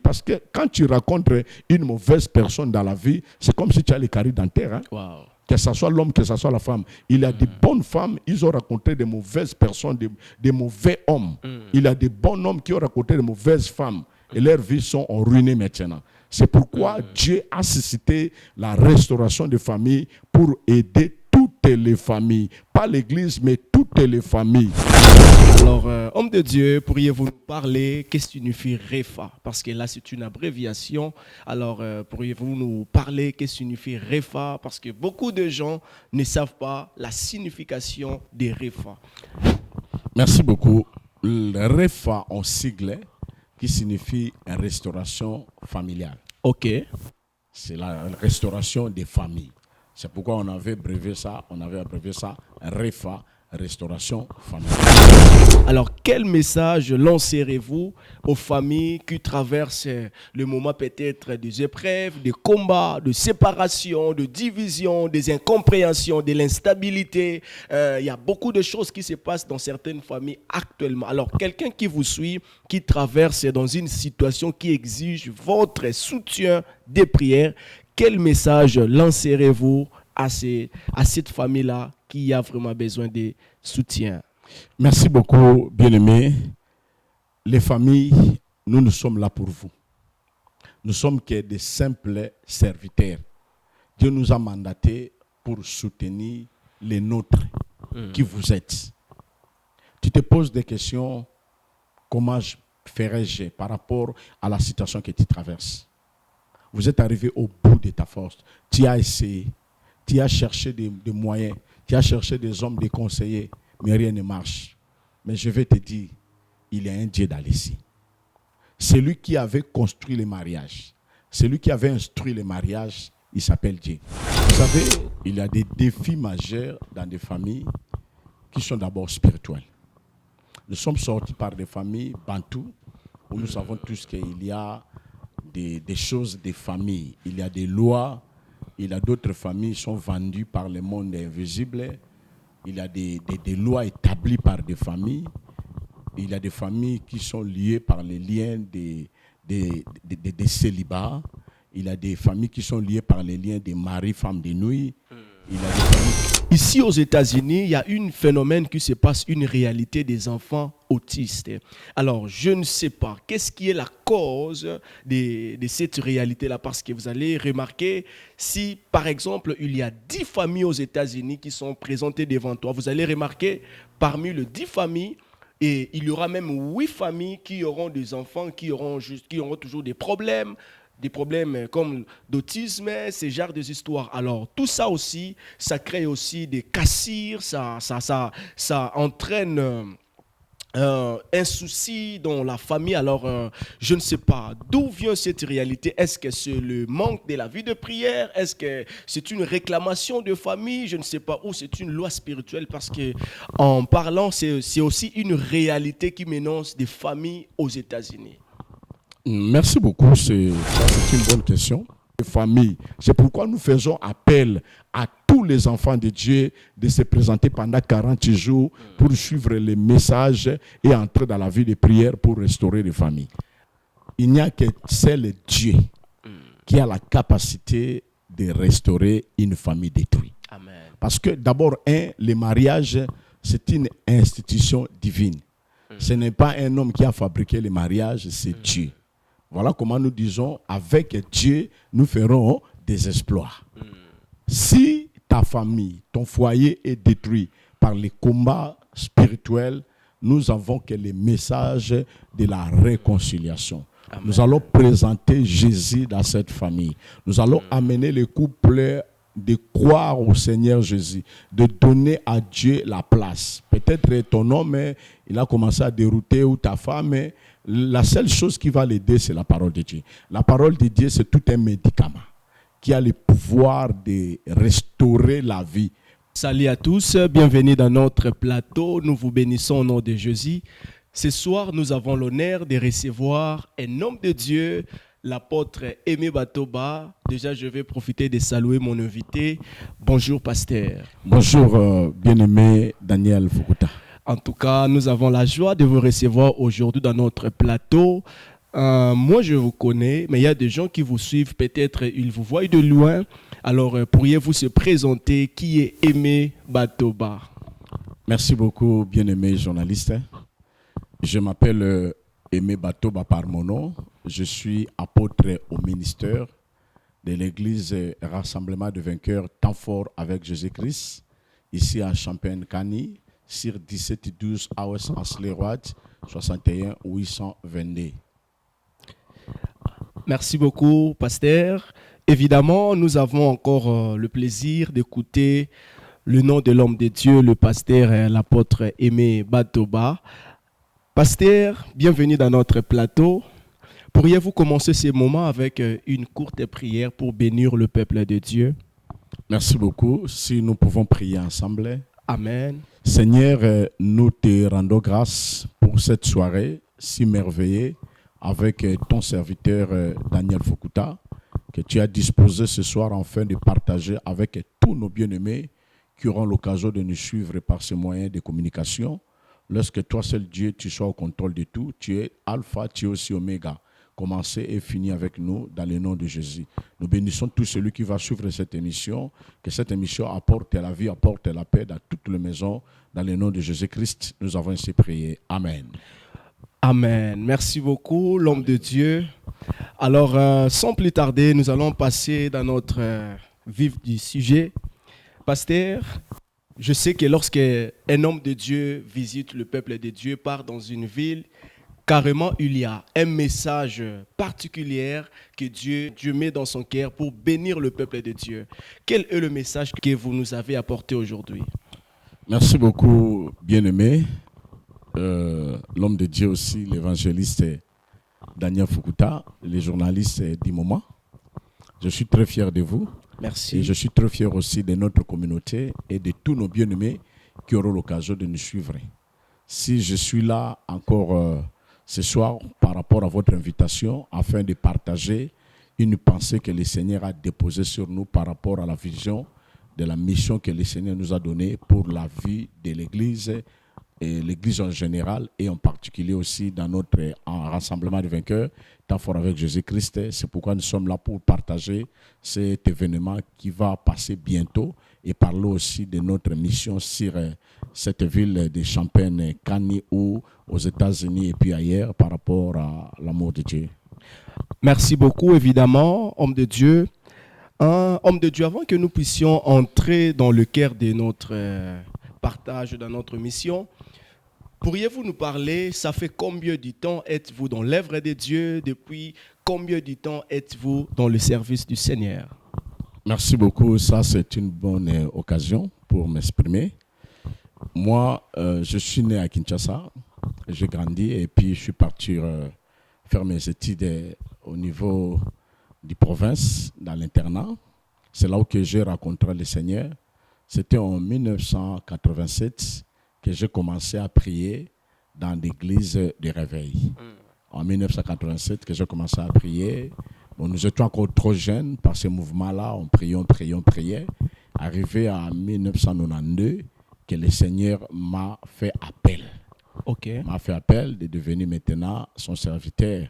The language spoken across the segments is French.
Parce que quand tu rencontres une mauvaise personne dans la vie, c'est comme si tu as les caries dentaires. Hein? Wow. Que ce soit l'homme, que ce soit la femme. Il y a des bonnes femmes, ils ont rencontré des mauvaises personnes, des mauvais hommes. Il y a des bons hommes qui ont rencontré des mauvaises femmes. Et leurs vies sont ruinées maintenant. C'est pourquoi Dieu a suscité la restauration des familles pour aider toutes les familles. Pas l'Église, mais toutes les familles. Alors, homme de Dieu, pourriez-vous nous parler qu'est-ce que signifie REFA? Parce que là, c'est une abréviation. Alors, pourriez-vous nous parler qu'est-ce que signifie REFA? Parce que beaucoup de gens ne savent pas la signification des REFA. Merci beaucoup. Le REFA en sigle qui signifie restauration familiale. OK. C'est la restauration des familles. C'est pourquoi on avait abrévié ça REFA, restauration familiale. Alors, quel message lancerez-vous aux familles qui traversent le moment peut-être des épreuves, des combats, de séparation, de division, des incompréhensions, de l'instabilité? Il y a beaucoup de choses qui se passent dans certaines familles actuellement. Alors, quelqu'un qui vous suit, qui traverse dans une situation qui exige votre soutien des prières, quel message lancerez-vous à cette famille-là qui a vraiment besoin de soutien? Merci beaucoup, bien-aimés. Les familles, nous sommes là pour vous. Nous sommes que des simples serviteurs. Dieu nous a mandatés pour soutenir les nôtres qui vous êtes. Tu te poses des questions, comment ferais-je par rapport à la situation que tu traverses? Vous êtes arrivé au bout de ta force. Tu as essayé. Tu as cherché des moyens. Tu as cherché des hommes, des conseillers. Mais rien ne marche. Mais je vais te dire, il y a un Dieu dans les cieux. Celui qui avait construit le mariage, celui qui avait instruit le mariage, il s'appelle Dieu. Vous savez, il y a des défis majeurs dans des familles qui sont d'abord spirituels. Nous sommes sortis par des familles bantoues où nous savons tous qu'il y a des choses des familles. Il y a des lois. Il y a d'autres familles qui sont vendues par le monde invisible. Il y a des lois établies par des familles. Il y a des familles qui sont liées par les liens des célibats. Il y a des familles qui sont liées par les liens des maris, femmes de nuit. Il y a des familles... Ici aux États-Unis, il y a un phénomène qui se passe, une réalité des enfants autistes. Alors, je ne sais pas, qu'est-ce qui est la cause de cette réalité-là? Parce que vous allez remarquer, si par exemple, il y a 10 familles aux États-Unis qui sont présentées devant toi, vous allez remarquer, parmi les 10 familles, et il y aura même 8 familles qui auront des enfants, qui auront toujours des problèmes comme d'autisme, ce genre de histoires. Alors, tout ça aussi, ça crée aussi des cassures, ça entraîne un souci dans la famille. Alors, je ne sais pas d'où vient cette réalité. Est-ce que c'est le manque de la vie de prière? Est-ce que c'est une réclamation de famille? Je ne sais pas. Ou c'est une loi spirituelle? Parce que en parlant, c'est aussi une réalité qui menace des familles aux États-Unis. Merci beaucoup, c'est une bonne question. Les familles, c'est pourquoi nous faisons appel à tous les enfants de Dieu de se présenter pendant 40 jours pour suivre les messages et entrer dans la vie de prière pour restaurer les familles. Il n'y a que seul Dieu qui a la capacité de restaurer une famille détruite. Amen. Parce que d'abord, le mariage, c'est une institution divine. Ce n'est pas un homme qui a fabriqué le mariage, c'est Dieu. Voilà comment nous disons, avec Dieu, nous ferons des exploits. Si ta famille, ton foyer est détruit par les combats spirituels, nous avons que les messages de la réconciliation. Amen. Nous allons présenter Jésus dans cette famille. Nous allons amener les couples de croire au Seigneur Jésus, de donner à Dieu la place. Peut-être ton homme, il a commencé à dérouter, ou ta femme, la seule chose qui va l'aider, c'est la parole de Dieu. La parole de Dieu, c'est tout un médicament qui a le pouvoir de restaurer la vie. Salut à tous, bienvenue dans notre plateau. Nous vous bénissons au nom de Jésus. Ce soir, nous avons l'honneur de recevoir un homme de Dieu, l'apôtre Aimé Batoba. Déjà, je vais profiter de saluer mon invité. Bonjour, pasteur. Bonjour, bien-aimé Daniel Fukuta. En tout cas, nous avons la joie de vous recevoir aujourd'hui dans notre plateau. Moi, je vous connais, mais il y a des gens qui vous suivent, peut-être ils vous voient de loin. Alors, pourriez-vous se présenter? Qui est Aimé Batoba? Merci beaucoup, bien-aimé journaliste. Je m'appelle Aimé Batoba par mon nom. Je suis apôtre au ministère de l'église Rassemblement de vainqueurs Temps fort avec Jésus-Christ, ici à Champagne-Cany, sur 1712 AOS Anse-les-Rois, 61 822. Merci beaucoup, pasteur. Évidemment, nous avons encore le plaisir d'écouter le nom de l'homme de Dieu, le pasteur, l'apôtre Aimé Batoba. Pasteur, bienvenue dans notre plateau. Pourriez-vous commencer ces moments avec une courte prière pour bénir le peuple de Dieu? Merci beaucoup. Si nous pouvons prier ensemble. Amen. Seigneur, nous te rendons grâce pour cette soirée si merveilleuse avec ton serviteur Daniel Fukuta, que tu as disposé ce soir afin de partager avec tous nos bien-aimés qui auront l'occasion de nous suivre par ces moyens de communication. Lorsque toi seul Dieu, tu sois au contrôle de tout, tu es Alpha, tu es aussi Oméga. Commencez et finis avec nous dans le nom de Jésus. Nous bénissons tout celui qui va suivre cette émission, que cette émission apporte la vie, apporte la paix dans toutes les maisons. Dans le nom de Jésus-Christ, nous avons ainsi prié. Amen. Amen. Merci beaucoup, l'homme de Dieu. Alors, sans plus tarder, nous allons passer dans notre vif du sujet. Pasteur, je sais que lorsque un homme de Dieu visite le peuple de Dieu, part dans une ville, carrément, il y a un message particulier que Dieu met dans son cœur pour bénir le peuple de Dieu. Quel est le message que vous nous avez apporté aujourd'hui? Merci beaucoup, bien-aimé. L'homme de Dieu aussi, l'évangéliste Daniel Fukuta, les journalistes du moment. Je suis très fier de vous. Merci. Et je suis très fier aussi de notre communauté et de tous nos bien-aimés qui auront l'occasion de nous suivre. Si je suis là encore ce soir par rapport à votre invitation afin de partager une pensée que le Seigneur a déposée sur nous par rapport à la vision de la mission que le Seigneur nous a donnée pour la vie de l'Église et l'Église en général et en particulier aussi dans notre rassemblement de vainqueurs, Temps fort avec Jésus-Christ. C'est pourquoi nous sommes là pour partager cet événement qui va passer bientôt et parler aussi de notre mission sur cette ville de Champagne-Cany ou aux États-Unis et puis ailleurs par rapport à l'amour de Dieu. Merci beaucoup, évidemment, homme de Dieu. Homme de Dieu, avant que nous puissions entrer dans le cœur de notre partage, dans notre mission, pourriez-vous nous parler, ça fait combien de temps êtes-vous dans l'œuvre de Dieu? Depuis combien de temps êtes-vous dans le service du Seigneur? Merci beaucoup. Ça, c'est une bonne occasion pour m'exprimer. Moi, je suis né à Kinshasa. J'ai grandi et puis je suis parti faire mes études au niveau de province, dans l'internat. C'est là où j'ai rencontré le Seigneur. C'était en 1987 que j'ai commencé à prier dans l'église de réveil. En 1987 que j'ai commencé à prier. Bon, nous étions encore trop jeunes par ce mouvement-là. On priait. Arrivé à 1992, que le Seigneur m'a fait appel. Okay. M'a fait appel de devenir maintenant son serviteur.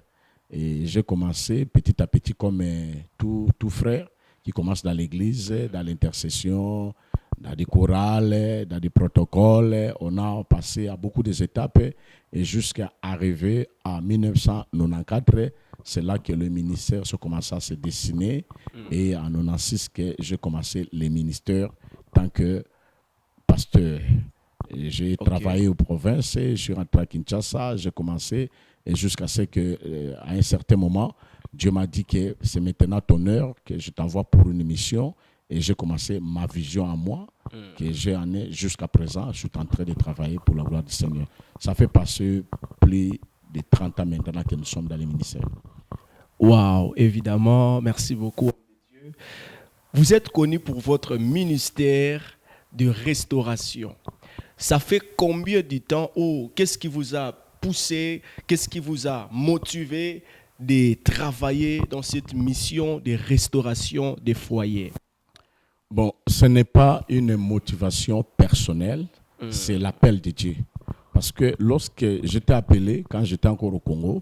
Et j'ai commencé petit à petit comme tout frère qui commence dans l'église, dans l'intercession, dans des chorales, dans des protocoles. On a passé à beaucoup d'étapes et jusqu'à arriver à 1994, c'est là que le ministère a commencé à se dessiner. Et en 1996, que j'ai commencé le ministère tant que pasteur. Et j'ai travaillé aux provinces, je suis rentré à Kinshasa, j'ai commencé, et jusqu'à ce qu'à un certain moment, Dieu m'a dit que c'est maintenant ton heure, que je t'envoie pour une mission. Et j'ai commencé ma vision à moi, que j'ai amenée jusqu'à présent. Je suis en train de travailler pour la gloire du Seigneur. Ça fait passer plus de 30 ans maintenant que nous sommes dans le ministère. Waouh, évidemment, merci beaucoup. Vous êtes connu pour votre ministère de restauration. Ça fait combien de temps ou qu'est-ce qui vous a poussé, qu'est-ce qui vous a motivé de travailler dans cette mission de restauration des foyers? Bon, ce n'est pas une motivation personnelle, c'est l'appel de Dieu. Parce que lorsque j'étais appelé, quand j'étais encore au Congo,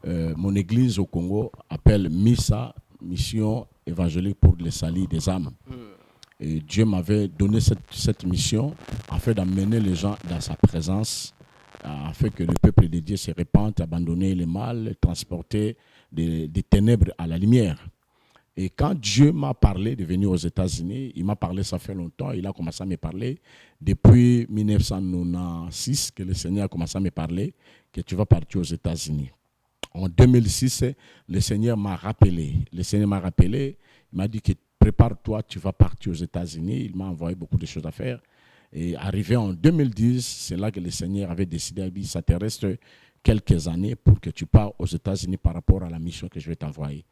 mon église au Congo appelle MISA, Mission évangélique pour le salut des âmes. Et Dieu m'avait donné cette mission afin d'amener les gens dans sa présence, afin que le peuple de Dieu se répande, abandonner le mal, transporter des ténèbres à la lumière. Et quand Dieu m'a parlé de venir aux États-Unis, il m'a parlé, ça fait longtemps, il a commencé à me parler. Depuis 1996, que le Seigneur a commencé à me parler, que tu vas partir aux États-Unis. En 2006, le Seigneur m'a rappelé. Il m'a dit que prépare-toi, tu vas partir aux États-Unis. Il m'a envoyé beaucoup de choses à faire. Et arrivé en 2010, c'est là que le Seigneur avait décidé, il a dit, ça te reste quelques années pour que tu pars aux États-Unis par rapport à la mission que je vais t'envoyer.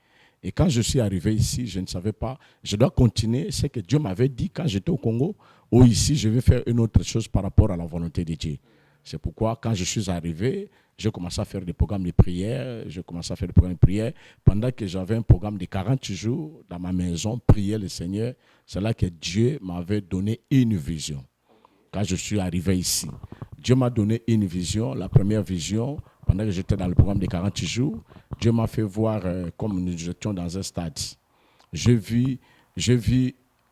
Et quand je suis arrivé ici, je ne savais pas, je dois continuer ce que Dieu m'avait dit quand j'étais au Congo, ou ici, je vais faire une autre chose par rapport à la volonté de Dieu. C'est pourquoi, quand je suis arrivé, j'ai commencé à faire des programmes de prière. Pendant que j'avais un programme de 40 jours dans ma maison, prier le Seigneur. C'est là que Dieu m'avait donné une vision. Quand je suis arrivé ici, Dieu m'a donné une vision. La première vision, pendant que j'étais dans le programme de 40 jours, Dieu m'a fait voir comme nous étions dans un stade. J'ai vu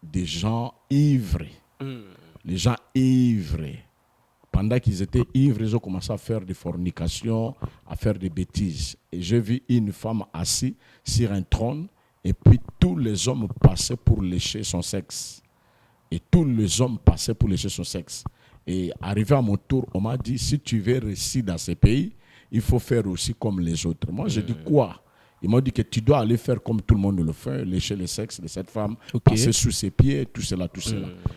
des gens ivres. Les gens ivres. Pendant qu'ils étaient ivres, ils ont commencé à faire des fornications, à faire des bêtises. Et j'ai vu une femme assise sur un trône, et puis tous les hommes passaient pour lécher son sexe. Et arrivé à mon tour, on m'a dit, si tu veux réussir dans ces pays, il faut faire aussi comme les autres. Moi, j'ai dit quoi? Ils m'ont dit que tu dois aller faire comme tout le monde le fait, lécher le sexe de cette femme, passer sous ses pieds, tout cela.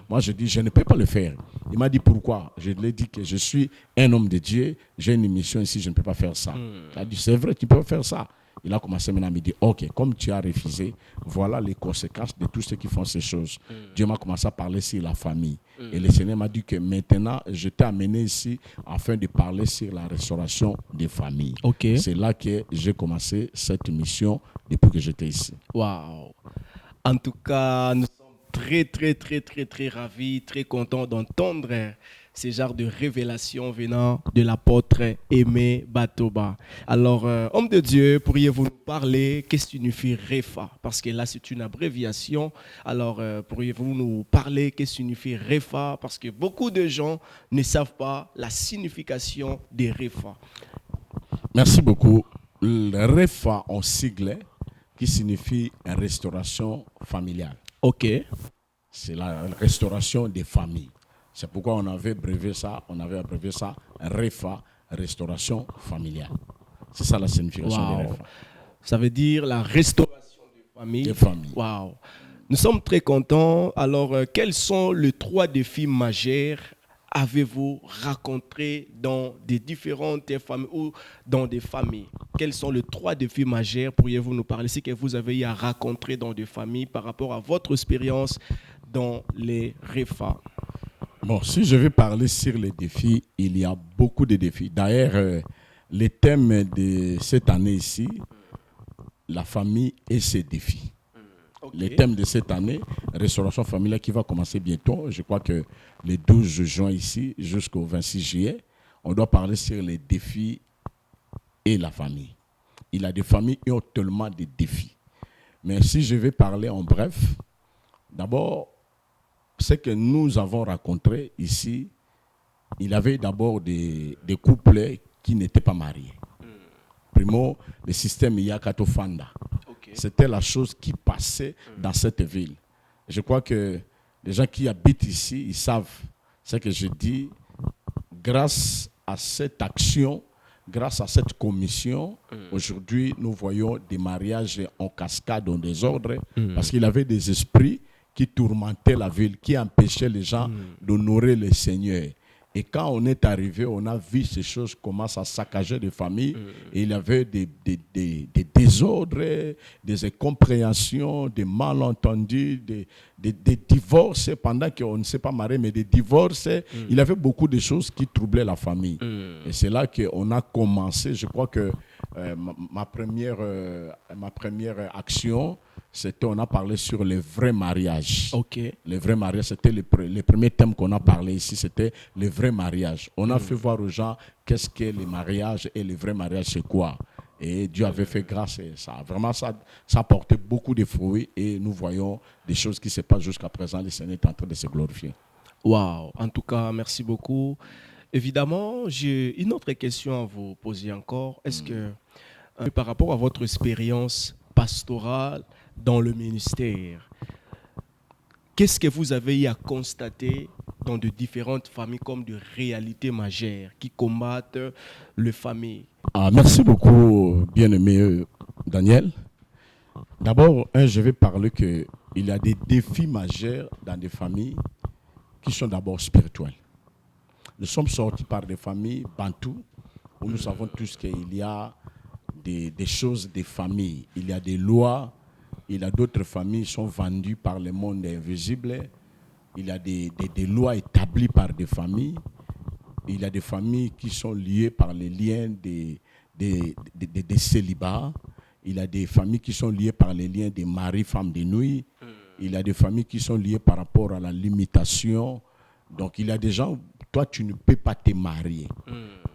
Moi, je dis, je ne peux pas le faire. Il m'a dit, pourquoi? Je lui ai dit que je suis un homme de Dieu, j'ai une mission ici, je ne peux pas faire ça. Il a dit, c'est vrai, tu peux faire ça. Il a commencé maintenant à me dire, ok, comme tu as refusé, voilà les conséquences de tous ceux qui font ces choses. Dieu m'a commencé à parler sur la famille. Et le Seigneur m'a dit que maintenant, je t'ai amené ici afin de parler sur la restauration des familles. C'est là que j'ai commencé cette mission depuis que j'étais ici. Waouh! En tout cas, nous sommes très ravis, très contents d'entendre ces genres de révélations venant de l'apôtre Aimé Batoba. Alors, homme de Dieu, pourriez-vous nous parler qu'est-ce que signifie REFA? Parce que là, c'est une abréviation. Alors, pourriez-vous nous parler qu'est-ce que signifie REFA? Parce que beaucoup de gens ne savent pas la signification des REFA. Merci beaucoup. Le REFA en sigle qui signifie restauration familiale. C'est la restauration des familles. C'est pourquoi on avait abrévié ça REFA, restauration familiale. C'est ça la signification de REFA. Ça veut dire la restauration des familles. Wow. Nous sommes très contents. Alors, quels sont les 3 défis majeurs avez-vous rencontrés dans des différentes familles ou dans des familles? Quels sont les 3 défis majeurs? Pourriez-vous nous parler ce que vous avez eu à rencontrer dans des familles par rapport à votre expérience dans les REFA? Bon, si je vais parler sur les défis, il y a beaucoup de défis. D'ailleurs, le thème de cette année ici, la famille et ses défis. Le thème de cette année, restauration familiale, qui va commencer bientôt. Je crois que le 12 juin ici, jusqu'au 26 juillet, on doit parler sur les défis et la famille. Il y a des familles qui ont tellement de défis. Mais si je vais parler en bref, d'abord, ce que nous avons rencontré ici, il y avait d'abord des couples qui n'étaient pas mariés. Primo, le système Yakato Fanda. C'était la chose qui passait dans cette ville. Je crois que les gens qui habitent ici, ils savent ce que je dis. Grâce à cette action, grâce à cette commission, aujourd'hui, nous voyons des mariages en cascade, en désordre, parce qu'il y avait des esprits qui tourmentaient la ville, qui empêchaient les gens d'honorer le Seigneur. Et quand on est arrivé, on a vu ces choses commencent à saccager les familles. Et il y avait des désordres, des incompréhensions, des malentendus, des divorces, pendant qu'on ne s'est pas marié, mais des divorces. Il y avait beaucoup de choses qui troublaient la famille. Et c'est là qu'on a commencé. Je crois que ma première action, on a parlé sur le vrai mariage. Le vrai mariage, c'était le premier thème qu'on a parlé ici, c'était le vrai mariage. On a fait voir aux gens qu'est-ce qu'est le mariage et le vrai mariage, c'est quoi. Et Dieu avait fait grâce et ça a porté beaucoup de fruits et nous voyons des choses qui se passent jusqu'à présent. Le Seigneur est en train de se glorifier. Waouh, en tout cas, merci beaucoup. Évidemment, j'ai une autre question à vous poser encore. Est-ce que, par rapport à votre expérience pastorale dans le ministère, qu'est-ce que vous avez eu à constater dans de différentes familles comme de réalités majeures qui combattent les familles? Merci beaucoup, bien-aimé Daniel. D'abord, je vais parler qu'il y a des défis majeurs dans des familles qui sont d'abord spirituels. Nous sommes sortis par des familles bantoues où nous savons tous qu'il y a des choses des familles. Il y a des lois, il y a d'autres familles qui sont vendues par le monde invisible. Il y a des lois établies par des familles. Il y a des familles qui sont liées par les liens des célibats. Il y a des familles qui sont liées par les liens des maris, femmes de nuit. Il y a des familles qui sont liées par rapport à la limitation. Donc il y a des gens, toi tu ne peux pas te marier.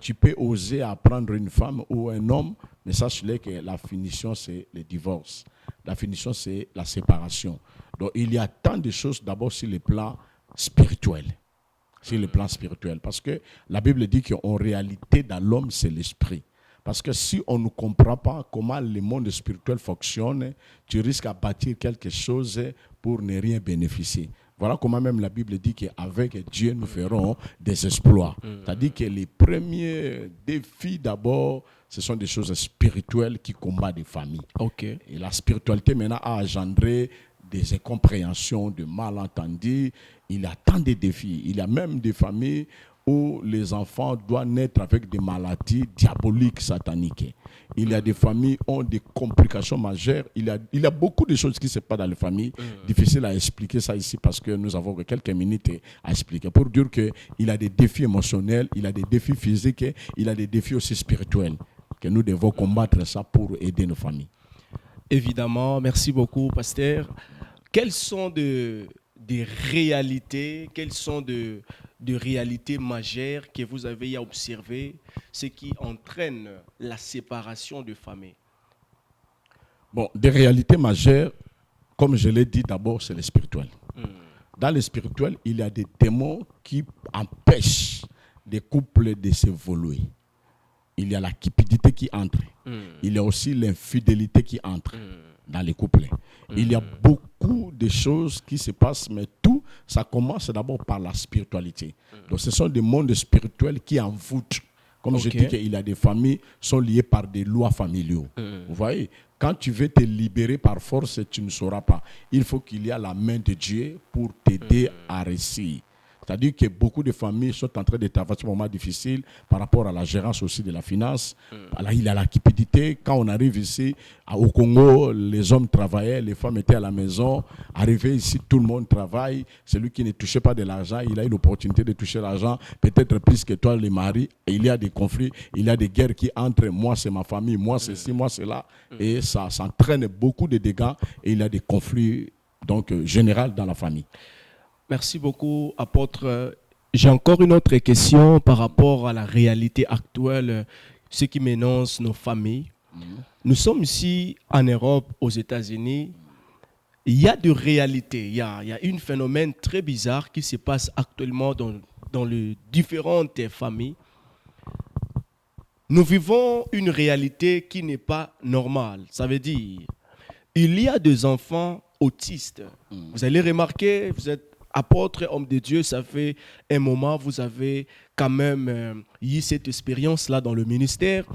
Tu peux oser apprendre une femme ou un homme, mais sache-le que la finition c'est le divorce. La finition c'est la séparation. Donc il y a tant de choses d'abord sur le plan spirituel. Sur le plan spirituel. Parce que la Bible dit qu'en réalité dans l'homme c'est l'esprit. Parce que si on ne comprend pas comment le monde spirituel fonctionne, tu risques à bâtir quelque chose pour ne rien bénéficier. Voilà comment même la Bible dit qu'avec Dieu, nous ferons des exploits. C'est-à-dire que les premiers défis, d'abord, ce sont des choses spirituelles qui combattent des familles. Okay. Et la spiritualité, maintenant, a engendré des incompréhensions, des malentendus. Il y a tant de défis. Il y a même des familles où les enfants doivent naître avec des maladies diaboliques, sataniques. Il y a des familles qui ont des complications majeures. Il y a beaucoup de choses qui se passent dans les familles. Difficile à expliquer ça ici parce que nous avons que quelques minutes à expliquer. Pour dire qu'il y a des défis émotionnels, il y a des défis physiques, il y a des défis aussi spirituels que nous devons combattre ça pour aider nos familles. Évidemment, merci beaucoup, pasteur. Quelles sont des réalités, quelles sont de réalités majeures que vous avez à observer, ce qui entraîne la séparation de familles? Bon, des réalités majeures, comme je l'ai dit d'abord, c'est le spirituel. Dans le spirituel, il y a des démons qui empêchent des couples de s'évoluer. Il y a la cupidité qui entre. Il y a aussi l'infidélité qui entre dans les couples. Il y a beaucoup de choses qui se passent, mais tout, ça commence d'abord par la spiritualité. Donc ce sont des mondes spirituels qui envoûtent. Comme je dis qu'il y a des familles qui sont liées par des lois familiales. Vous voyez, quand tu veux te libérer par force, tu ne sauras pas. Il faut qu'il y ait la main de Dieu pour t'aider à réussir. C'est-à-dire que beaucoup de familles sont en train de traverser un moment difficile par rapport à la gérance aussi de la finance. Là, il y a la cupidité. Quand on arrive ici, au Congo, les hommes travaillaient, les femmes étaient à la maison. Arrivé ici, tout le monde travaille. Celui qui ne touchait pas de l'argent, il a eu l'opportunité de toucher l'argent, peut-être plus que toi, les maris. Et il y a des conflits, il y a des guerres qui entrent. Moi, c'est ma famille, moi, c'est ci, moi, c'est là. Et ça entraîne beaucoup de dégâts. Et il y a des conflits donc, généraux dans la famille. Merci beaucoup, apôtre. J'ai encore une autre question par rapport à la réalité actuelle, ce qui menace nos familles. Nous sommes ici en Europe, aux États-Unis. Il y a de réalités, il y a un phénomène très bizarre qui se passe actuellement dans les différentes familles. Nous vivons une réalité qui n'est pas normale. Ça veut dire, il y a des enfants autistes. Vous allez remarquer, vous êtes apôtre, homme de Dieu, ça fait un moment, vous avez quand même eu cette expérience-là dans le ministère.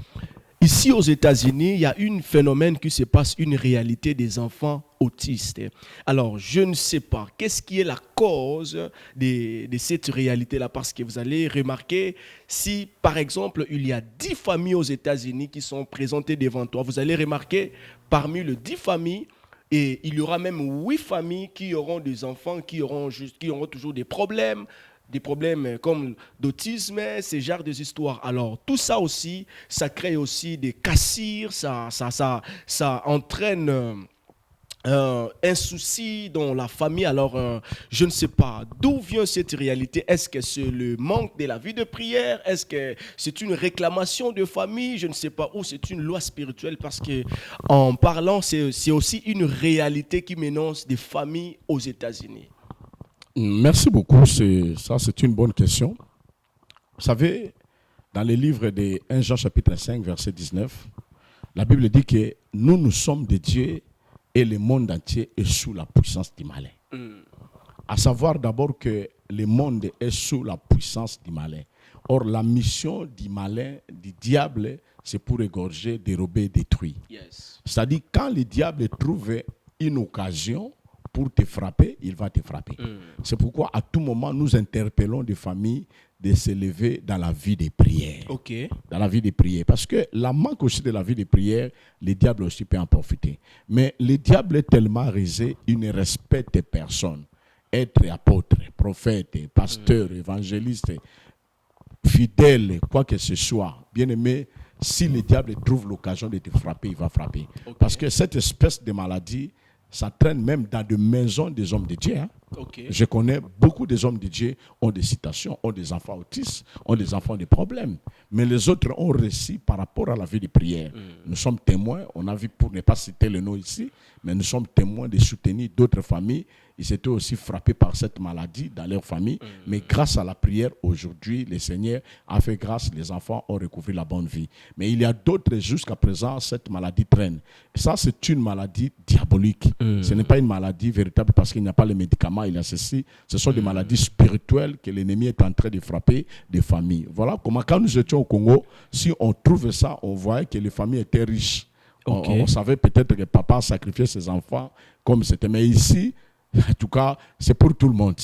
Ici aux États-Unis, il y a un phénomène qui se passe, une réalité des enfants autistes. Alors, je ne sais pas, qu'est-ce qui est la cause de cette réalité-là? Parce que vous allez remarquer, si par exemple, il y a 10 familles aux États-Unis qui sont présentées devant toi, vous allez remarquer, parmi les 10 familles, et il y aura même 8 familles qui auront des enfants qui auront toujours des problèmes comme d'autisme, ce genre de histoires. Alors, tout ça aussi, ça crée aussi des cassures, ça entraîne un souci dans la famille. Alors, je ne sais pas d'où vient cette réalité. Est-ce que c'est le manque de la vie de prière? Est-ce que c'est une réclamation de famille? Je ne sais pas. Ou c'est une loi spirituelle? Parce que en parlant, c'est aussi une réalité qui menace des familles aux États-Unis. Merci beaucoup. C'est une bonne question. Vous savez, dans le livre de 1 Jean chapitre 5, verset 19, la Bible dit que nous sommes de Dieu et le monde entier est sous la puissance du malin. À savoir d'abord que le monde est sous la puissance du malin. Or, la mission du malin, du diable, c'est pour égorger, dérober, détruire. Yes. C'est-à-dire, quand le diable trouve une occasion pour te frapper, il va te frapper. C'est pourquoi, à tout moment, nous interpellons des familles de s'élever dans la vie des prières. Ok. Dans la vie des prières. Parce que la manque aussi de la vie des prières, le diable aussi peut en profiter. Mais le diable est tellement rusé, il ne respecte personne. Être apôtre, prophète, pasteur, évangéliste, fidèle, quoi que ce soit, bien aimé, si le diable trouve l'occasion de te frapper, il va frapper. Okay. Parce que cette espèce de maladie, ça traîne même dans des maisons des hommes de Dieu. Hein. Okay. Je connais beaucoup des hommes de Dieu ont des citations, ont des enfants autistes, ont des enfants de problèmes. Mais les autres ont réussi par rapport à la vie de prière. Nous sommes témoins, on a vu, pour ne pas citer le nom ici, mais nous sommes témoins de soutenir d'autres familles. Ils étaient aussi frappés par cette maladie dans leur famille. Mais grâce à la prière, aujourd'hui, le Seigneur a fait grâce, les enfants ont recouvré la bonne vie. Mais il y a d'autres, jusqu'à présent, cette maladie traîne. Et ça, c'est une maladie diabolique. Ce n'est pas une maladie véritable parce qu'il n'y a pas les médicaments, il y a ceci. Ce sont des maladies spirituelles que l'ennemi est en train de frapper des familles. Voilà comment, quand nous étions au Congo, si on trouvait ça, on voyait que les familles étaient riches. Okay. On savait peut-être que papa sacrifiait ses enfants comme c'était. Mais ici, en tout cas, c'est pour tout le monde.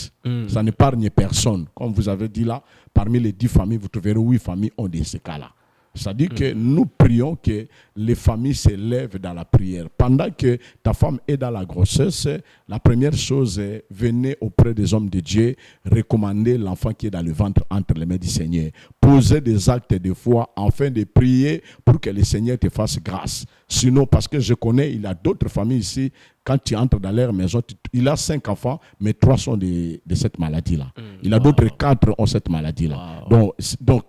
Ça n'épargne personne. Comme vous avez dit là, parmi les 10 familles, vous trouverez 8 familles ont de ces cas-là. C'est-à-dire que nous prions que les familles s'élèvent dans la prière. Pendant que ta femme est dans la grossesse, la première chose est venez auprès des hommes de Dieu, recommander l'enfant qui est dans le ventre entre les mains du Seigneur. Poser des actes de foi afin de prier pour que le Seigneur te fasse grâce. Sinon, parce que je connais, il y a d'autres familles ici, quand tu entres dans leur maison, il a 5 enfants, mais 3 sont de cette maladie-là. Il y a d'autres 4 ont cette maladie-là. Donc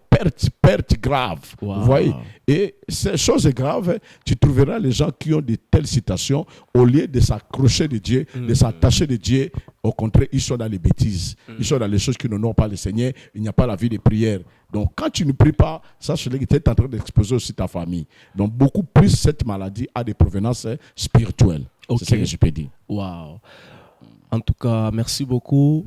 perte grave. Vous voyez? Et ces choses graves, tu trouveras les gens qui ont de telles situations, au lieu de s'accrocher de Dieu, de s'attacher de Dieu, au contraire, ils sont dans les bêtises. Ils sont dans les choses qui n'honorent pas le Seigneur. Il n'y a pas la vie de prière. Donc, quand tu ne pries pas, sache que tu es en train d'exposer aussi ta famille. Donc, beaucoup plus, cette maladie a des provenances spirituelles. Okay. C'est ce que je peux dire. Wow. En tout cas, merci beaucoup.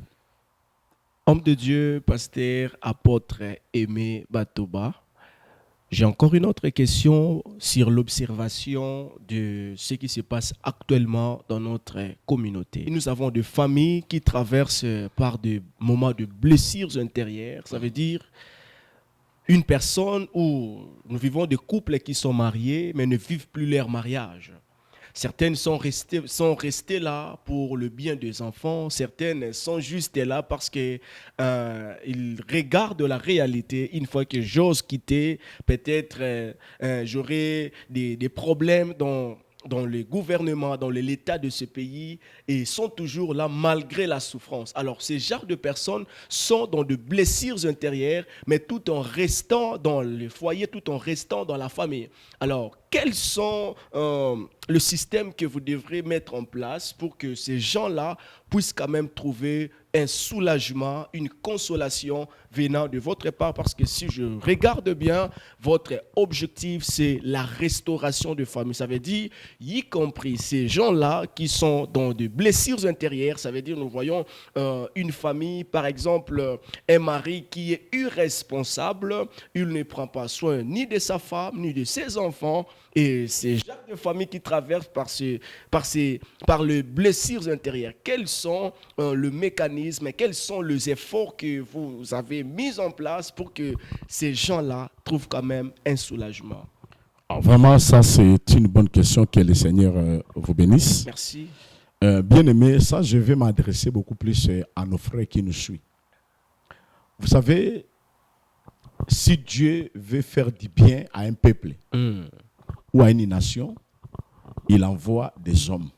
Homme de Dieu, pasteur, apôtre Aimé Batoba. J'ai encore une autre question sur l'observation de ce qui se passe actuellement dans notre communauté. Nous avons des familles qui traversent par des moments de blessures intérieures. Ça veut dire une personne où nous vivons des couples qui sont mariés mais ne vivent plus leur mariage. Certaines sont restées là pour le bien des enfants. Certaines sont juste là parce qu'ils regardent la réalité. Une fois que j'ose quitter, peut-être j'aurai des problèmes dans le gouvernement, dans l'état de ce pays, et sont toujours là malgré la souffrance. Alors, ces genres de personnes sont dans de blessures intérieures, mais tout en restant dans le foyer, tout en restant dans la famille. Alors, quels sont le système que vous devrez mettre en place pour que ces gens-là puissent quand même trouver un soulagement, une consolation venant de votre part? Parce que si je regarde bien, votre objectif, c'est la restauration de famille. Ça veut dire, y compris ces gens-là qui sont dans des blessures intérieures, ça veut dire, nous voyons une famille, par exemple, un mari qui est irresponsable, il ne prend pas soin ni de sa femme, ni de ses enfants, et ces gens de famille qui traversent par les blessures intérieures. Quels sont le mécanisme, quels sont les efforts que vous avez mis en place pour que ces gens-là trouvent quand même un soulagement? Alors vraiment, ça c'est une bonne question, que le Seigneur vous bénisse. Merci. Bien aimé, ça je vais m'adresser beaucoup plus à nos frères qui nous suivent. Vous savez, si Dieu veut faire du bien à un peuple ou à une nation, il envoie des hommes.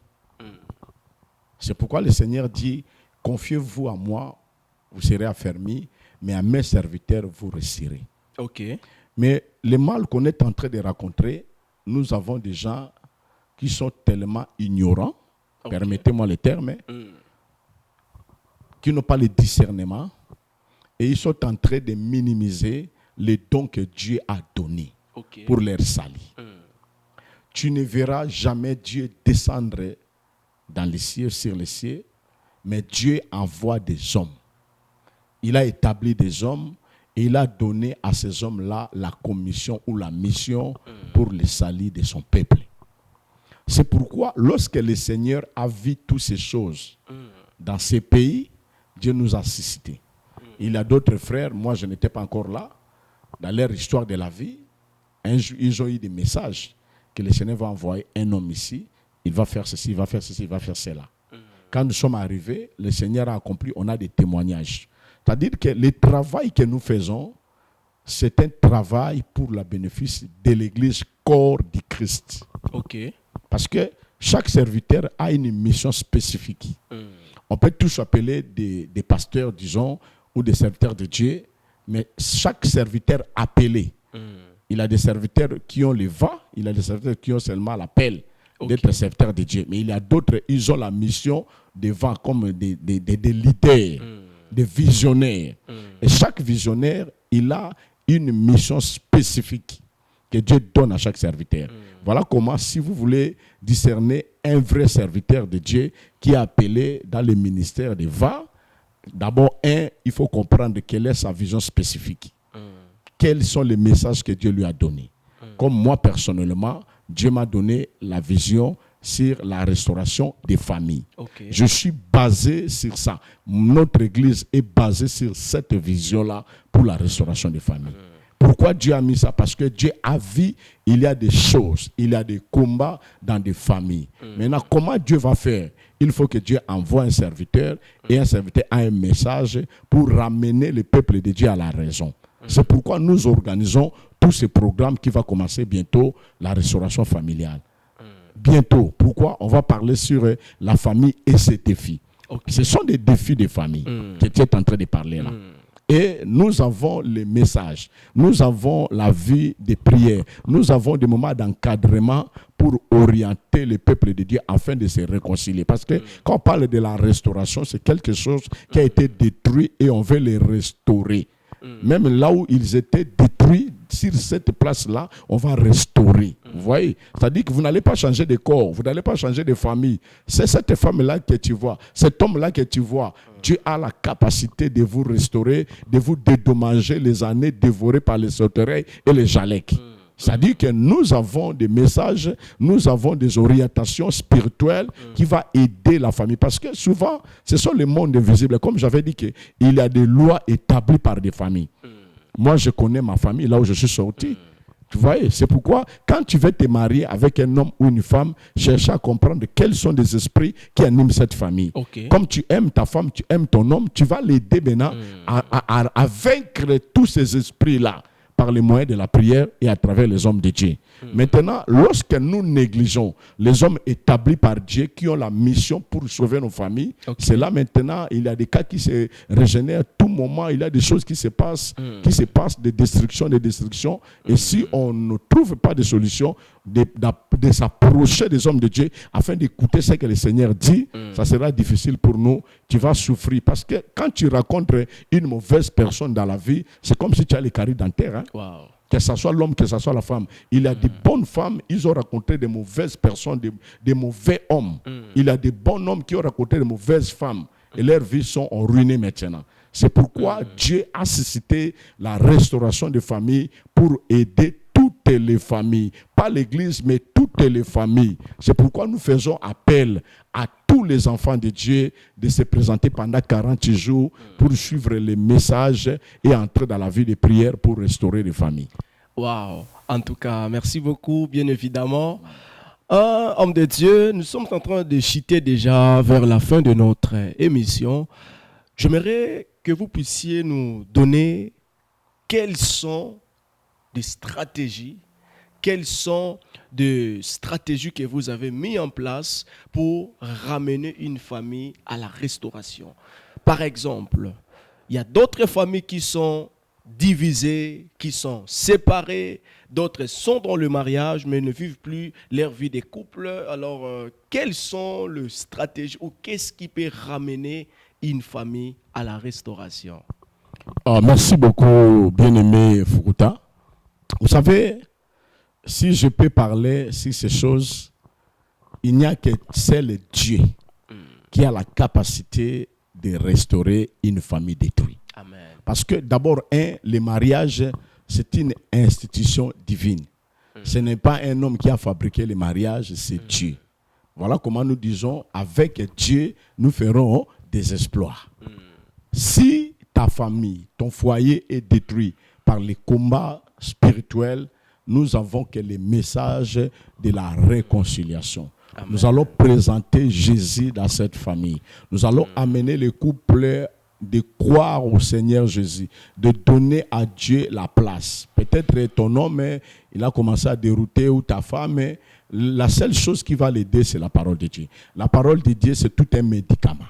C'est pourquoi le Seigneur dit, confiez-vous à moi, vous serez affermis, mais à mes serviteurs, vous réussirez. Ok. Mais le mal qu'on est en train de rencontrer, nous avons des gens qui sont tellement ignorants, permettez-moi le terme, qui n'ont pas le discernement, et ils sont en train de minimiser les dons que Dieu a donnés pour leur salut. Tu ne verras jamais Dieu descendre dans les cieux, sur les cieux, mais Dieu envoie des hommes. Il a établi des hommes et il a donné à ces hommes-là la commission ou la mission pour le salut de son peuple. C'est pourquoi, lorsque le Seigneur a vu toutes ces choses dans ces pays, Dieu nous a suscités. Il y a d'autres frères, moi je n'étais pas encore là, dans leur histoire de la vie, ils ont eu des messages que le Seigneur va envoyer un homme ici, il va faire ceci, il va faire ceci, il va faire cela. Quand nous sommes arrivés, le Seigneur a accompli, on a des témoignages. C'est-à-dire que le travail que nous faisons, c'est un travail pour le bénéfice de l'Église corps du Christ. Ok. Parce que chaque serviteur a une mission spécifique. On peut tous appeler des pasteurs, disons, ou des serviteurs de Dieu, mais chaque serviteur appelé, il a des serviteurs qui ont le vent, il a des serviteurs qui ont seulement l'appel d'être serviteurs de Dieu. Mais il y a d'autres, ils ont la mission de vent comme des leaders, des visionnaires. Et chaque visionnaire, il a une mission spécifique que Dieu donne à chaque serviteur. Voilà comment, si vous voulez discerner un vrai serviteur de Dieu qui est appelé dans le ministère de vent, d'abord, il faut comprendre quelle est sa vision spécifique. Quels sont les messages que Dieu lui a donnés. Comme moi, personnellement, Dieu m'a donné la vision sur la restauration des familles. Je suis basé sur ça. Notre église est basée sur cette vision-là pour la restauration des familles. Pourquoi Dieu a mis ça? Parce que Dieu a vu, il y a des choses, il y a des combats dans des familles. Maintenant, comment Dieu va faire? Il faut que Dieu envoie un serviteur et un serviteur a un message pour ramener le peuple de Dieu à la raison. C'est pourquoi nous organisons tous ces programmes qui vont commencer bientôt, la restauration familiale. Bientôt. Pourquoi? On va parler sur la famille et ses défis. Ce sont des défis de famille que tu es en train de parler là. Et nous avons les messages, nous avons la vie des prières, nous avons des moments d'encadrement pour orienter le peuple de Dieu afin de se réconcilier. Parce que quand on parle de la restauration, c'est quelque chose qui a été détruit et on veut les restaurer. Même là où ils étaient détruits, sur cette place-là, on va restaurer. Vous voyez? C'est-à-dire que vous n'allez pas changer de corps, vous n'allez pas changer de famille. C'est cette femme-là que tu vois, cet homme-là que tu vois. Dieu a la capacité de vous restaurer, de vous dédommager les années dévorées par les sauterelles et les jalèques. C'est-à-dire que nous avons des messages, nous avons des orientations spirituelles qui vont aider la famille. Parce que souvent, ce sont les mondes invisibles. Comme j'avais dit, qu'il y a des lois établies par des familles. Moi, je connais ma famille, là où je suis sorti. Tu vois, c'est pourquoi, quand tu veux te marier avec un homme ou une femme, cherche à comprendre quels sont les esprits qui animent cette famille. Comme tu aimes ta femme, tu aimes ton homme, tu vas l'aider maintenant à vaincre tous ces esprits-là par les moyens de la prière et à travers les hommes de Dieu. Maintenant, lorsque nous négligeons les hommes établis par Dieu qui ont la mission pour sauver nos familles, c'est là maintenant, il y a des cas qui se régénèrent tout moment, il y a des choses qui se passent, des destructions. Et si on ne trouve pas de solution, de s'approcher des hommes de Dieu afin d'écouter ce que le Seigneur dit, ça sera difficile pour nous. Tu vas souffrir parce que quand tu rencontres une mauvaise personne dans la vie, c'est comme si tu as les caries dentaires. Hein? Que ce soit l'homme, que ce soit la femme. Il y a des bonnes femmes, ils ont rencontré des mauvaises personnes, des mauvais hommes. Il y a des bons hommes qui ont rencontré des mauvaises femmes. Et leurs vies sont ruinées maintenant. C'est pourquoi Dieu a suscité la restauration des familles pour aider toutes les familles. Pas l'Église, mais toutes les familles. C'est pourquoi nous faisons appel à tous les enfants de Dieu de se présenter pendant 40 jours pour suivre les messages et entrer dans la vie de prière pour restaurer les familles. Waouh! En tout cas, merci beaucoup, bien évidemment. Homme de Dieu, nous sommes en train de chuter déjà vers la fin de notre émission. J'aimerais que vous puissiez nous donner quelles sont des stratégies, quelles sont des stratégies que vous avez mises en place pour ramener une famille à la restauration. Par exemple, il y a d'autres familles qui sont divisées, qui sont séparées, d'autres sont dans le mariage mais ne vivent plus leur vie de couple. Alors, quelles sont les stratégies ou qu'est-ce qui peut ramener une famille à la restauration? Merci beaucoup, bien-aimé Fukuta. Vous savez, si je peux parler sur ces choses, il n'y a que seul Dieu qui a la capacité de restaurer une famille détruite. Amen. Parce que d'abord, le mariage, c'est une institution divine. Ce n'est pas un homme qui a fabriqué le mariage, c'est Dieu. Voilà comment nous disons, avec Dieu, nous ferons des exploits. Si ta famille, ton foyer est détruit par les combats spirituels, nous avons que les messages de la réconciliation. Amen. Nous allons présenter Jésus dans cette famille. Nous allons amener les couples de croire au Seigneur Jésus, de donner à Dieu la place. Peut-être ton homme, il a commencé à dérouter, ou ta femme, la seule chose qui va l'aider, c'est la parole de Dieu. La parole de Dieu, c'est tout un médicament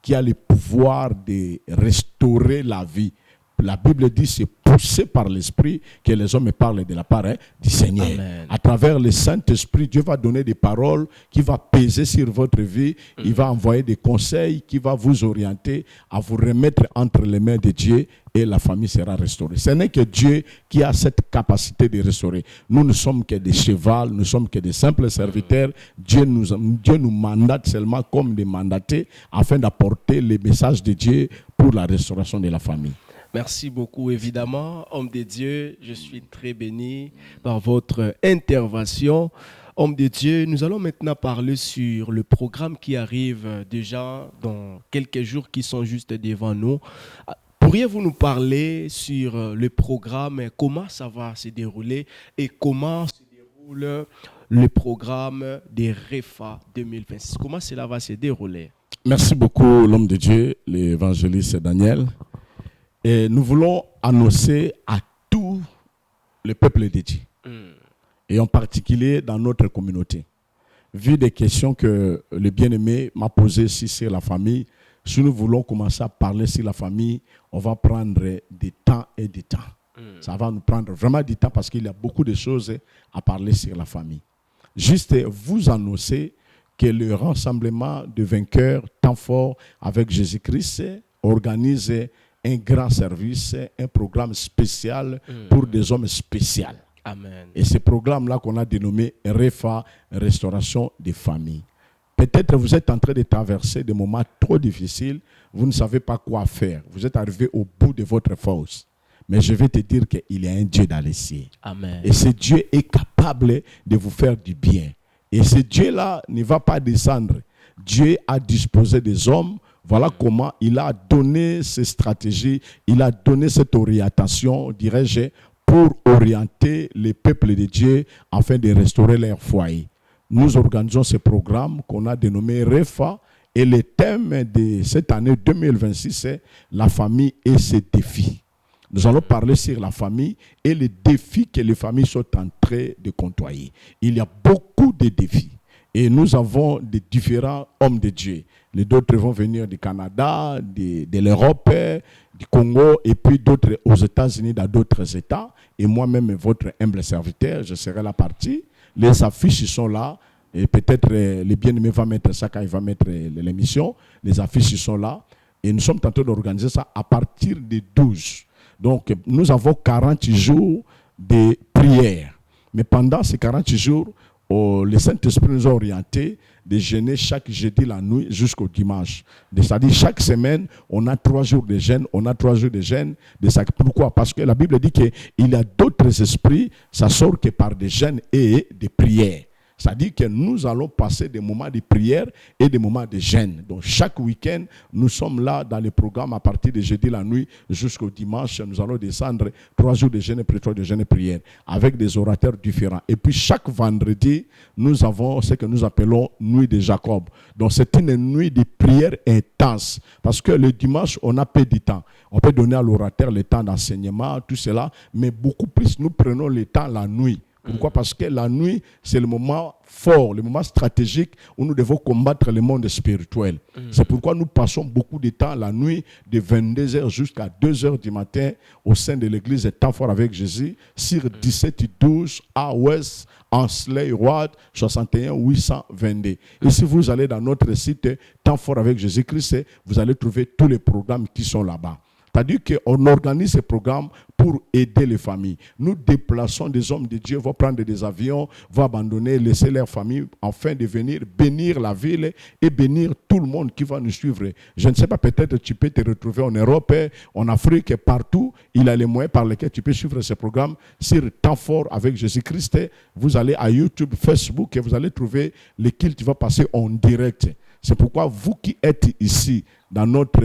qui a le pouvoir de restaurer la vie. La Bible dit c'est poussé par l'Esprit que les hommes parlent de la part du Seigneur. Amen. À travers le Saint-Esprit, Dieu va donner des paroles qui vont peser sur votre vie. Il va envoyer des conseils qui vont vous orienter à vous remettre entre les mains de Dieu et la famille sera restaurée. Ce n'est que Dieu qui a cette capacité de restaurer. Nous ne sommes que des chevals, nous sommes que des simples serviteurs. Dieu nous mandate seulement comme des mandatés afin d'apporter les messages de Dieu pour la restauration de la famille. Merci beaucoup, évidemment. Homme de Dieu, je suis très béni par votre intervention. Homme de Dieu, nous allons maintenant parler sur le programme qui arrive déjà dans quelques jours qui sont juste devant nous. Pourriez-vous nous parler sur le programme, comment ça va se dérouler et comment se déroule le programme des REFA 2026? Comment cela va se dérouler? Merci beaucoup, l'homme de Dieu, l'évangéliste Daniel. Et nous voulons annoncer à tout le peuple de Dieu, et en particulier dans notre communauté. Vu des questions que le bien-aimé m'a posées ici sur la famille, si nous voulons commencer à parler sur la famille, on va prendre du temps et du temps. Ça va nous prendre vraiment du temps parce qu'il y a beaucoup de choses à parler sur la famille. Juste vous annoncer que le rassemblement de vainqueurs, temps fort avec Jésus-Christ, organise un grand service, un programme spécial pour des hommes spéciaux. Amen. Et ce programme-là qu'on a dénommé REFA, Restauration des familles. Peut-être vous êtes en train de traverser des moments trop difficiles, vous ne savez pas quoi faire. Vous êtes arrivé au bout de votre force. Mais je vais te dire qu'il y a un Dieu dans les cieux. Amen. Et ce Dieu est capable de vous faire du bien. Et ce Dieu-là ne va pas descendre. Dieu a disposé des hommes. Voilà comment il a donné ces stratégies, il a donné cette orientation, dirais-je, pour orienter les peuples de Dieu afin de restaurer leur foyer. Nous organisons ce programme qu'on a dénommé REFA et le thème de cette année 2026 c'est la famille et ses défis. Nous allons parler sur la famille et les défis que les familles sont en train de côtoyer. Il y a beaucoup de défis. Et nous avons des différents hommes de Dieu. Les d'autres vont venir du Canada, de l'Europe, du Congo, et puis d'autres aux États-Unis, dans d'autres États. Et moi-même, votre humble serviteur, je serai la partie. Les affiches sont là. Et peut-être les bien-aimés vont mettre ça quand il va mettre l'émission. Les affiches sont là. Et nous sommes en train d'organiser ça à partir du 12. Donc, nous avons 40 jours de prière. Mais pendant ces 40 jours, le Saint-Esprit nous a orientés de jeûner chaque jeudi la nuit jusqu'au dimanche. C'est-à-dire chaque semaine, on a 3 jours de jeûne, on a 3 jours de jeûne. Pourquoi? Parce que la Bible dit qu'il y a d'autres esprits, ça sort que par des jeûnes et des prières. C'est-à-dire que nous allons passer des moments de prière et des moments de jeûne. Donc chaque week-end, nous sommes là dans le programme à partir de jeudi la nuit jusqu'au dimanche. Nous allons descendre 3 jours de jeûne et puis 3 de jeûne et prière avec des orateurs différents. Et puis chaque vendredi, nous avons ce que nous appelons nuit de Jacob. Donc c'est une nuit de prière intense parce que le dimanche, on a peu de temps. On peut donner à l'orateur le temps d'enseignement, tout cela, mais beaucoup plus nous prenons le temps la nuit Pourquoi? Parce que la nuit, c'est le moment fort, le moment stratégique où nous devons combattre le monde spirituel. C'est pourquoi nous passons beaucoup de temps la nuit, de 22h jusqu'à 2h du matin, au sein de l'église Temps Fort avec Jésus, sur 1712 à Ouest, Ansley Road, 61 822. Et si vous allez dans notre site Temps Fort avec Jésus-Christ, vous allez trouver tous les programmes qui sont là-bas. C'est-à-dire qu'on organise ces programmes pour aider les familles. Nous déplaçons des hommes de Dieu, vont prendre des avions, vont abandonner, laisser leur famille, afin de venir bénir la ville et bénir tout le monde qui va nous suivre. Je ne sais pas, peut-être tu peux te retrouver en Europe, en Afrique, partout. Il a les moyens par lesquels tu peux suivre ce programme sur Temps Fort avec Jésus-Christ. Vous allez à YouTube, Facebook et vous allez trouver lesquels tu vas passer en direct. C'est pourquoi vous qui êtes ici, dans notre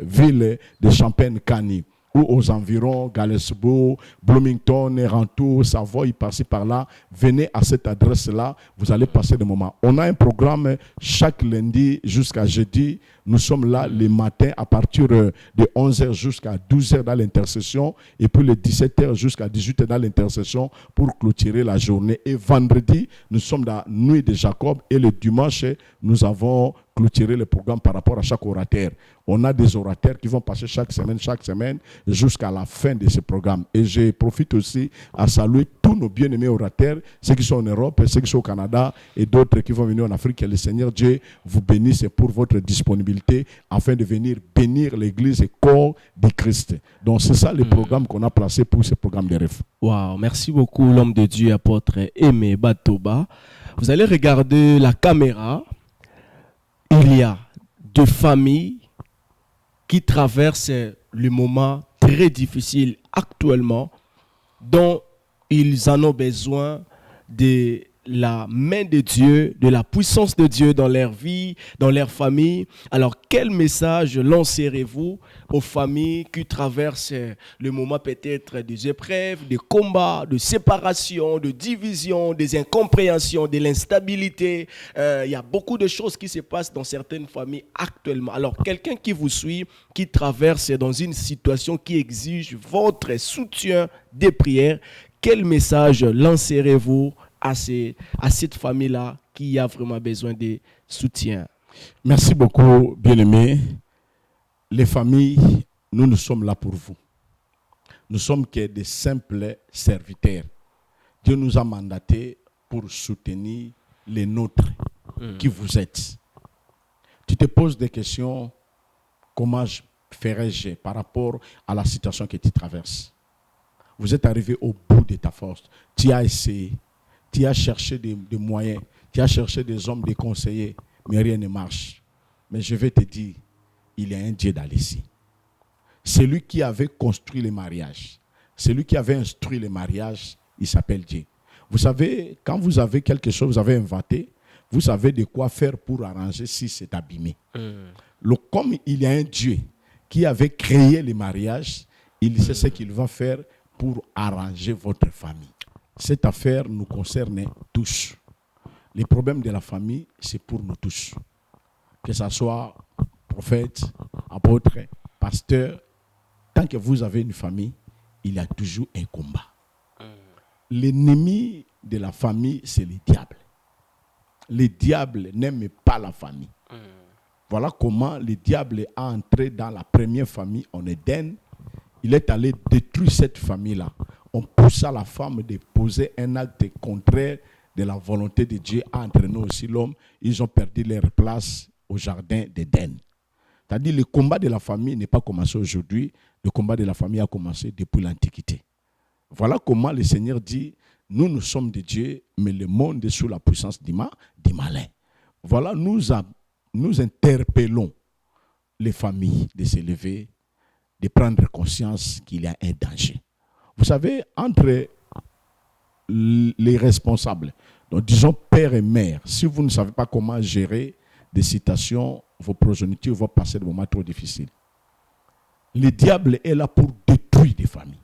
ville de Champagne-Cany, ou aux environs, Galesbourg, Bloomington, Rantoul, Savoie, par-ci, par-là, venez à cette adresse-là, vous allez passer des moments. On a un programme chaque lundi jusqu'à jeudi. Nous sommes là le matin à partir de 11h jusqu'à 12h dans l'intercession et puis le 17h jusqu'à 18h dans l'intercession pour clôturer la journée. Et vendredi, nous sommes dans la nuit de Jacob et le dimanche, nous avons clôturé le programme par rapport à chaque orateur. On a des orateurs qui vont passer chaque semaine jusqu'à la fin de ce programme. Et je profite aussi à saluer tous nos bien-aimés orateurs, ceux qui sont en Europe, ceux qui sont au Canada et d'autres qui vont venir en Afrique. Que le Seigneur Dieu vous bénisse pour votre disponibilité afin de venir bénir l'église et corps de Christ. Donc c'est ça le programme qu'on a placé pour ce programme de rêve. Wow, merci beaucoup l'homme de Dieu, apôtre Aimé Batoba. Vous allez regarder la caméra. Il y a deux familles qui traversent le moment très difficile actuellement, dont ils en ont besoin de la main de Dieu, de la puissance de Dieu dans leur vie, dans leur famille. Alors, quel message lancerez-vous aux familles qui traversent le moment peut-être des épreuves, des combats, de séparation, de division, des incompréhensions, de l'instabilité? Il y a beaucoup de choses qui se passent dans certaines familles actuellement. Alors, quelqu'un qui vous suit, qui traverse dans une situation qui exige votre soutien des prières, quel message lancerez-vous à cette famille-là qui a vraiment besoin de soutien? Merci beaucoup, bien-aimés. Les familles, nous sommes là pour vous. Nous sommes que des simples serviteurs. Dieu nous a mandatés pour soutenir les nôtres qui vous êtes. Tu te poses des questions, comment ferais-je par rapport à la situation que tu traverses? Vous êtes arrivé au bout de ta force. Tu as essayé. Tu as cherché des moyens, tu as cherché des hommes, des conseillers, mais rien ne marche. Mais je vais te dire, il y a un Dieu dans ici. Celui qui avait construit le mariage, celui qui avait instruit le mariage, il s'appelle Dieu. Vous savez, quand vous avez quelque chose, vous avez inventé, vous savez de quoi faire pour arranger si c'est abîmé. Comme il y a un Dieu qui avait créé le mariage, il sait ce qu'il va faire pour arranger votre famille. Cette affaire nous concerne tous. Les problèmes de la famille, c'est pour nous tous. Que ce soit prophète, apôtre, pasteur, tant que vous avez une famille, il y a toujours un combat. L'ennemi de la famille, c'est le diable. Le diable n'aime pas la famille. Voilà comment le diable a entré dans la première famille en Éden. Il est allé détruire cette famille-là. On poussa la femme de poser un acte contraire de la volonté de Dieu à entraîner aussi l'homme. Ils ont perdu leur place au jardin d'Éden. C'est-à-dire le combat de la famille n'est pas commencé aujourd'hui. Le combat de la famille a commencé depuis l'Antiquité. Voilà comment le Seigneur dit, nous sommes de Dieu, mais le monde est sous la puissance du malin. Voilà, nous interpellons les familles de s'élever, de prendre conscience qu'il y a un danger. Vous savez, entre les responsables, donc disons père et mère, si vous ne savez pas comment gérer des situations, vos progénitures vont passer des moments trop difficiles. Le diable est là pour détruire des familles.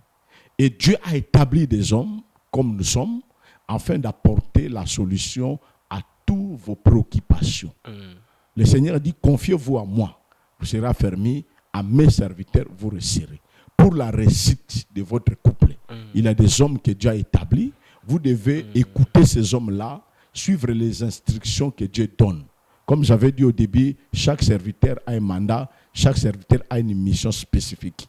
Et Dieu a établi des hommes, comme nous sommes, afin d'apporter la solution à toutes vos préoccupations. Le Seigneur a dit, confiez-vous à moi, vous serez affermis, à mes serviteurs, vous réussirez. Pour la réussite de votre couple, il y a des hommes que Dieu a établis. Vous devez écouter ces hommes-là, suivre les instructions que Dieu donne. Comme j'avais dit au début, chaque serviteur a un mandat, chaque serviteur a une mission spécifique.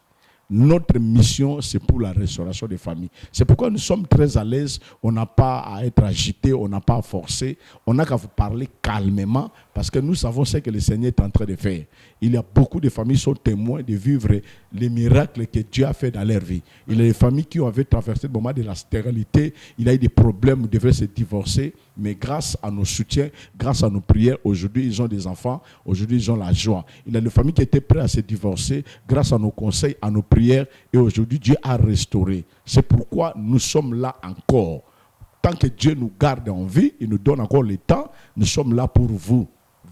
Notre mission, c'est pour la restauration des familles. C'est pourquoi nous sommes très à l'aise. On n'a pas à être agité, on n'a pas à forcer. On n'a qu'à vous parler calmement parce que nous savons ce que le Seigneur est en train de faire. Il y a beaucoup de familles qui sont témoins de vivre les miracles que Dieu a fait dans leur vie. Il y a des familles qui avaient traversé le moment de la stérilité. Il y a eu des problèmes, ils devaient se divorcer. Mais grâce à nos soutiens, grâce à nos prières, aujourd'hui, ils ont des enfants. Aujourd'hui, ils ont la joie. Il y a des familles qui étaient prêtes à se divorcer grâce à nos conseils, à nos prières. Et aujourd'hui, Dieu a restauré. C'est pourquoi nous sommes là encore. Tant que Dieu nous garde en vie, il nous donne encore le temps, nous sommes là pour vous.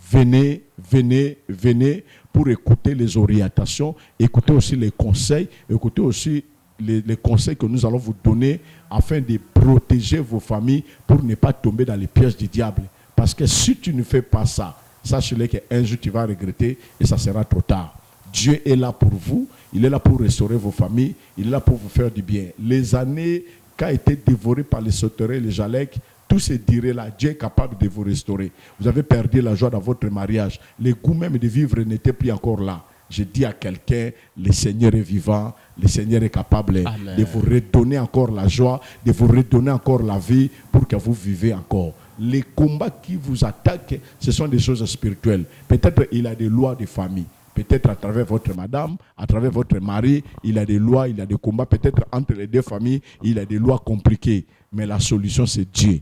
Venez, venez, venez pour écouter les orientations, écouter aussi les conseils, écouter aussi les conseils que nous allons vous donner afin de protéger vos familles pour ne pas tomber dans les pièges du diable. Parce que si tu ne fais pas ça, sache-le qu'un jour tu vas regretter et ça sera trop tard. Dieu est là pour vous, il est là pour restaurer vos familles, il est là pour vous faire du bien. Les années qui ont été dévorées par les sauterelles, les jalèques, tous ces direts-là, Dieu est capable de vous restaurer. Vous avez perdu la joie dans votre mariage. Le goût même de vivre n'était plus encore là. Je dis à quelqu'un, le Seigneur est vivant, le Seigneur est capable de vous redonner encore la joie, de vous redonner encore la vie pour que vous vivez encore. Les combats qui vous attaquent, ce sont des choses spirituelles. Peut-être il y a des lois de famille. Peut-être à travers votre madame, à travers votre mari, il y a des lois, il y a des combats. Peut-être entre les deux familles, il y a des lois compliquées. Mais la solution, c'est Dieu.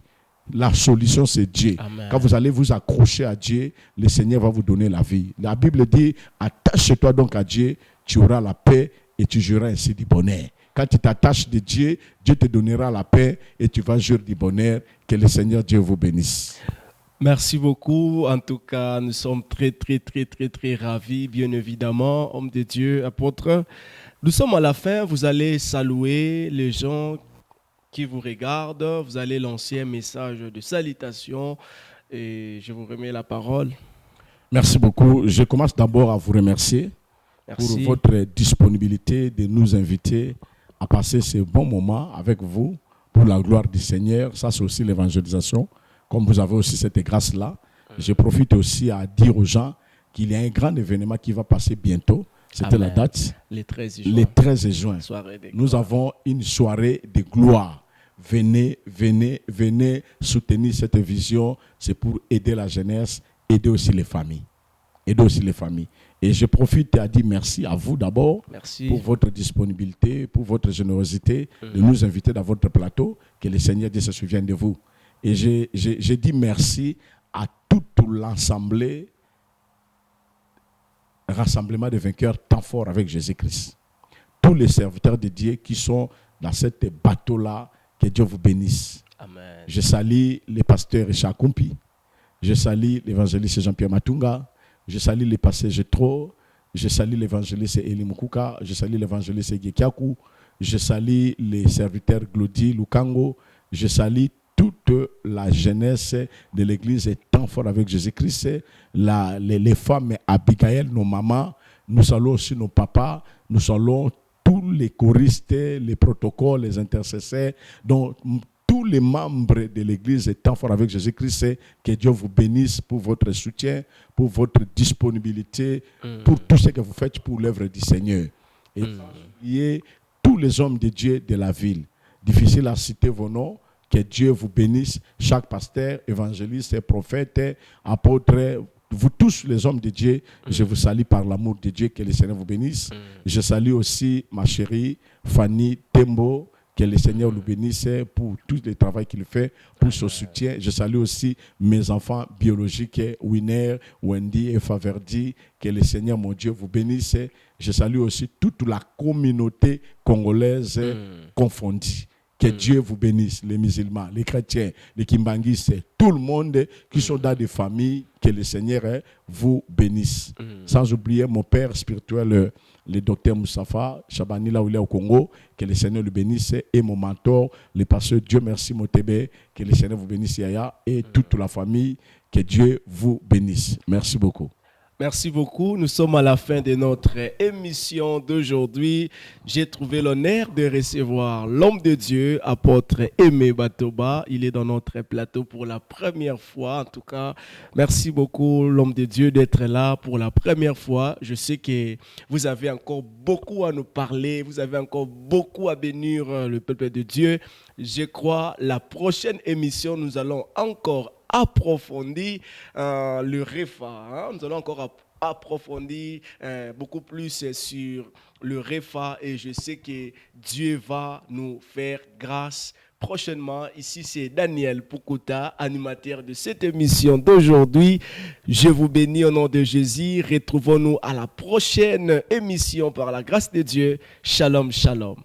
La solution, c'est Dieu. Amen. Quand vous allez vous accrocher à Dieu, le Seigneur va vous donner la vie. La Bible dit, attache-toi donc à Dieu, tu auras la paix et tu jouiras ainsi du bonheur. Quand tu t'attaches de Dieu, Dieu te donnera la paix et tu vas jouir du bonheur. Que le Seigneur Dieu vous bénisse. Merci beaucoup. En tout cas, nous sommes très ravis, bien évidemment, homme de Dieu, apôtre. Nous sommes à la fin. Vous allez saluer les gens qui vous regardent. Vous allez lancer un message de salutation et je vous remets la parole. Merci beaucoup. Je commence d'abord à vous remercier Merci pour votre disponibilité de nous inviter à passer ce bon moment avec vous pour la gloire du Seigneur. Ça, c'est aussi l'évangélisation. Comme vous avez aussi cette grâce-là, je profite aussi à dire aux gens qu'il y a un grand événement qui va passer bientôt. C'était la date. Le 13 juin. Le 13 juin. Nous gloire. avons une soirée de gloire. Venez, venez, venez soutenir cette vision. C'est pour aider la jeunesse, aider aussi les familles. Aider aussi les familles. Et je profite à dire merci à vous d'abord pour votre disponibilité, pour votre générosité de nous inviter dans votre plateau. Que le Seigneur Dieu se souvienne de vous. Et je dis merci à tout l'assemblée, rassemblement des vainqueurs temps fort avec Jésus-Christ. Tous les serviteurs de Dieu qui sont dans cette bateau-là, que Dieu vous bénisse. Amen. Je salue les pasteurs Richard Kumpi. Je salue l'évangéliste Jean-Pierre Matunga. Je salue les pasteurs Jetro. Je salue l'évangéliste Eli Mukuka. Je salue l'évangéliste Gekiaku. Je salue les serviteurs Glody Lukango. Je salue toute la jeunesse de l'église est temps fort avec Jésus-Christ. Les femmes Abigail, nos mamans. Nous saluons aussi nos papas. Nous saluons tous les choristes, les protocoles, les intercesseurs. Donc, tous les membres de l'église est temps fort avec Jésus-Christ. Que Dieu vous bénisse pour votre soutien, pour votre disponibilité, pour tout ce que vous faites pour l'œuvre du Seigneur. Et oubliez tous les hommes de Dieu de la ville. Difficile à citer vos noms. Que Dieu vous bénisse, chaque pasteur, évangéliste, prophète, apôtre, vous tous les hommes de Dieu, je vous salue par l'amour de Dieu, que le Seigneur vous bénisse. Je salue aussi ma chérie Fanny Tembo, que le Seigneur vous bénisse pour tout le travail qu'il fait, pour son soutien. Je salue aussi mes enfants biologiques, Winner, Wendy et Faverdi, que le Seigneur mon Dieu vous bénisse. Je salue aussi toute la communauté congolaise confondue. Que Dieu vous bénisse, les musulmans, les chrétiens, les kimbanguistes, tout le monde qui sont dans des familles, que le Seigneur vous bénisse. Sans oublier mon père spirituel, le docteur Moussafa, Chabani là où il est au Congo, que le Seigneur le bénisse, et mon mentor, le pasteur Dieu merci Motebe, que le Seigneur vous bénisse Yaya, et toute la famille, que Dieu vous bénisse. Merci beaucoup. Merci beaucoup. Nous sommes à la fin de notre émission d'aujourd'hui. J'ai trouvé l'honneur de recevoir l'homme de Dieu, apôtre Aimé Batoba. Il est dans notre plateau pour la première fois. En tout cas, merci beaucoup, l'homme de Dieu, d'être là pour la première fois. Je sais que vous avez encore beaucoup à nous parler. Vous avez encore beaucoup à bénir le peuple de Dieu. Je crois la prochaine émission, nous allons encore approfondir le REFA. Hein. Nous allons encore approfondir beaucoup plus sur le REFA et je sais que Dieu va nous faire grâce prochainement. Ici, c'est Daniel Pukuta, animateur de cette émission d'aujourd'hui. Je vous bénis au nom de Jésus. Retrouvons-nous à la prochaine émission par la grâce de Dieu. Shalom, shalom.